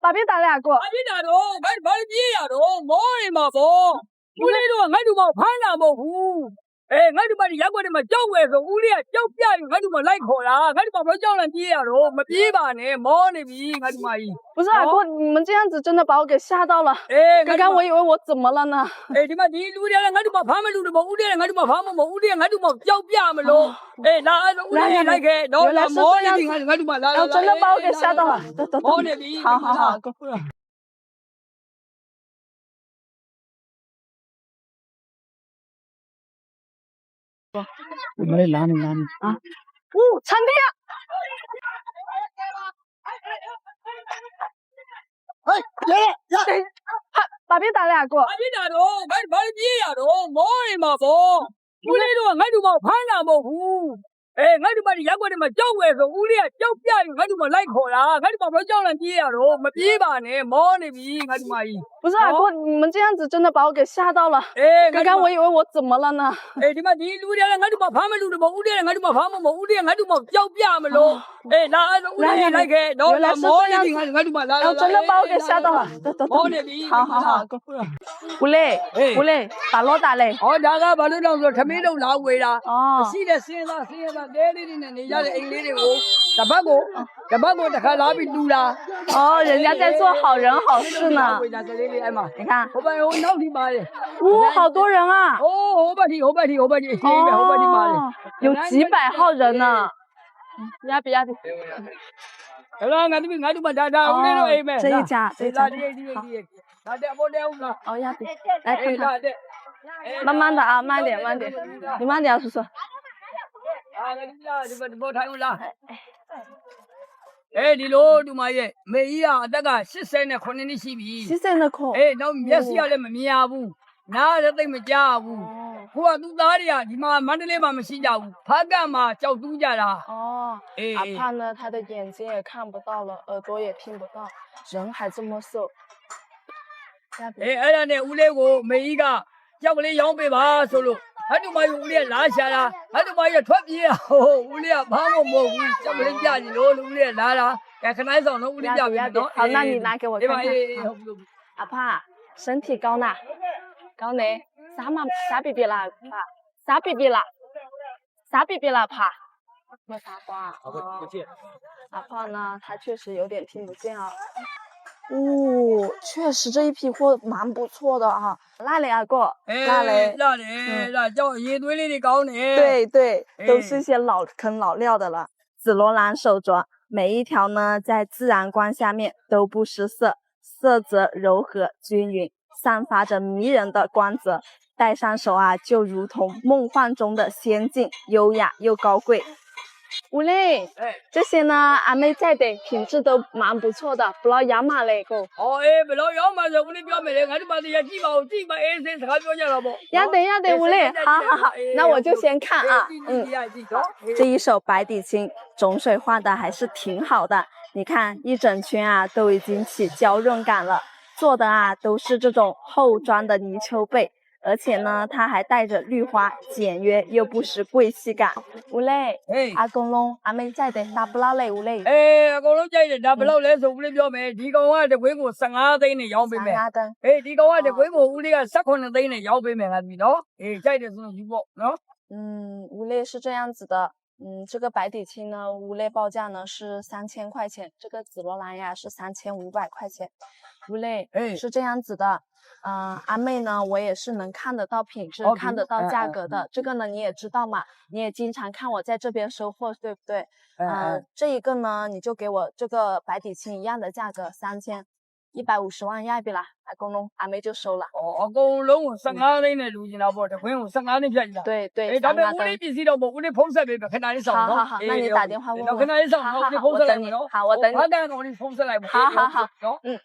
把别打两个。把别打着，把别呀着，毛的嘛不，屋里头俺就把盘那么糊。哎，俺就把这阳光的嘛浇过是屋里浇边，俺就把来烤了，俺就把浇了别呀着，没别吧呢，毛的别，俺就嘛一。不是阿哥，你们这样子真的把我给吓到了。哎，刚刚我以为我怎么了呢？哎，你妈地路的，俺就把盘么路的嘛，屋里俺就把盘么屋里俺就把浇边么喽。哎，那屋里来开，然后那毛的别，俺就把来。真的把我给吓到了。毛的别，好好好，哥。哪里哪里啊！哦，餐厅。哎，爷，把别打两个。把别打着，把别呀着，毛的嘛不，屋里头俺就把盘那么糊。哎，俺就把这阳光的嘛浇过是屋里浇边，俺就把来烤了，俺就把浇了别呀着，没别吧呢，毛的别，俺就嘛一。不是阿哥，你们这样子真的把我给吓到了。哎，刚刚我以为我怎么了呢？哎，你妈地路的，俺就把盘么路的嘛，屋里俺就把盘么屋里俺就把浇边么喽。哎，那屋里来开，然后那毛的别，俺就把来。真的把我给吓到了。毛的别，好好好，哥。吴磊，把罗打嘞。哦，那个把路上说他没都拿回了。哦。现在来的呢，你家的人来的哦，这把我看哪边路了？哦，人家在做好人好事呢。你看，我把我脑皮麻的。哇，好多人啊！哦，后半天，哦，有几百号人呢。压比。好了，俺就把这一家。那这不了了。哦，压比，来看看。慢慢的啊，慢点，你慢点，叔叔。哎，你老都嘛耶，没呀，那个14呢，可能你洗皮。14呢可。哎，那没洗下来没面不，那这都没家不。我都哪里呀？你妈忙着来嘛没洗家不，他干嘛叫度假啦？哦，阿胖呢，他的眼睛也看不到了，耳朵也听不到，人还这么瘦。哎，那呢，屋里我没一个，叫我来养背吧，说了。俺就把屋里拿下了，俺就把也脱皮了，屋里把我模糊，叫我来家里屋里拿了，看看上了屋里家边多。好，那你拿给我看看。阿胖，身体高呢？高呢？啥 BB 啦？啥 BB 啦？啥 BB 啦？怕？没啥话。阿胖呢？他确实有点听不见啊。哦，确实这一批货蛮不错的啊。那里阿哥，那叫一堆里的高呢。对，都是一些老坑老料的了。紫罗兰手镯，每一条呢在自然光下面都不失色，色泽柔和均匀，散发着迷人的光泽，戴上手啊就如同梦幻中的仙境，优雅又高贵。吴磊，这些呢，阿妹摘的，品质都蛮不错的，不老样嘛嘞，哥。哦，不老样嘛，我的表妹嘞，俺就把这些鸡毛，SS 看表现了不？要得，吴磊，好，那我就先看啊，这一手白底青，种水画的还是挺好的，你看一整圈啊，都已经起胶润感了，做的啊都是这种厚装的泥鳅贝。而且呢，它还带着绿花，简约又不失贵气感。吴磊，阿公龙，阿妹摘的，打不老嘞，吴磊。阿公龙摘的，打不老嘞，是屋里表妹，地高啊，这规模12吨的腰背妹。地高啊，这规模屋里啊10可能吨的腰背妹，俺比喏。摘的是鱼包，喏。吴磊是这样子的，这个白底青呢，吴磊报价呢是3000块钱，这个紫罗兰呀是3500块钱。吴磊，是这样子的。阿妹呢，我也是能看得到品质，看得到价格的。这个呢，你也知道嘛，你也经常看我在这边收货，对不对？这一个呢，你就给我这个白底青一样的价格，3150万亚币啦，阿公龙，阿妹就收了。阿公龙12吨的路线了不？这规模12吨便宜了。对，咱们屋里必须的不？屋里碰色没？看哪里上？好，那你打电话问我。看哪里上？我等你。好，我等你。我等我的碰色来不？好。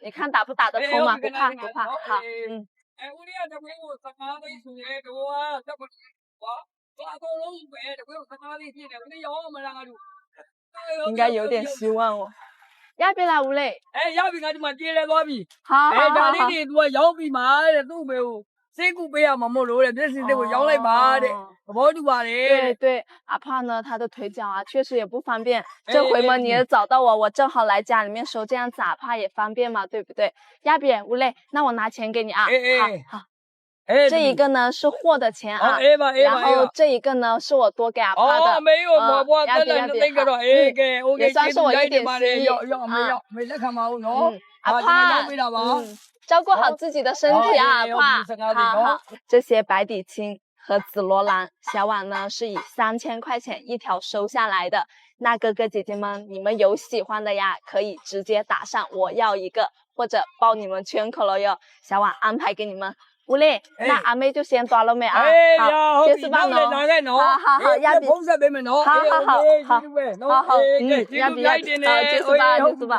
你看打不打得通嘛？不怕。好。屋里这规模12吨出来多啊，这不哇，阿公龙这规模12吨起来，我得要我们两个就。应该有点希望哦。亚比啦，吴磊。亚比俺就嘛跌了多比。好。家里的多腰比嘛都没有辛苦不要嘛，没路了，这是这个养来吧的，我就吧的。对对，阿帕呢，他的腿脚啊，确实也不方便。这回嘛，你也找到我，我正好来家里面收，这样子阿帕也方便嘛，对不对？亚比乌雷，那我拿钱给你啊，好。这一个呢是货的钱啊，然后这一个呢是我多给阿帕的。哦，没有，我亚比，也算是我一点心意。没得看嘛，阿帕，照顾好自己的身体啊，阿帕。好，这些白底青和紫罗兰，小婉呢是以3000块钱一条收下来的。那哥哥姐姐们，你们有喜欢的呀，可以直接打上我要一个，或者报你们圈口了哟，小婉安排给你们。乌嘞，那阿妹就先抓了没啊？好，结束吧喏。好，亚比，好，亚比，好，结束吧，结束吧。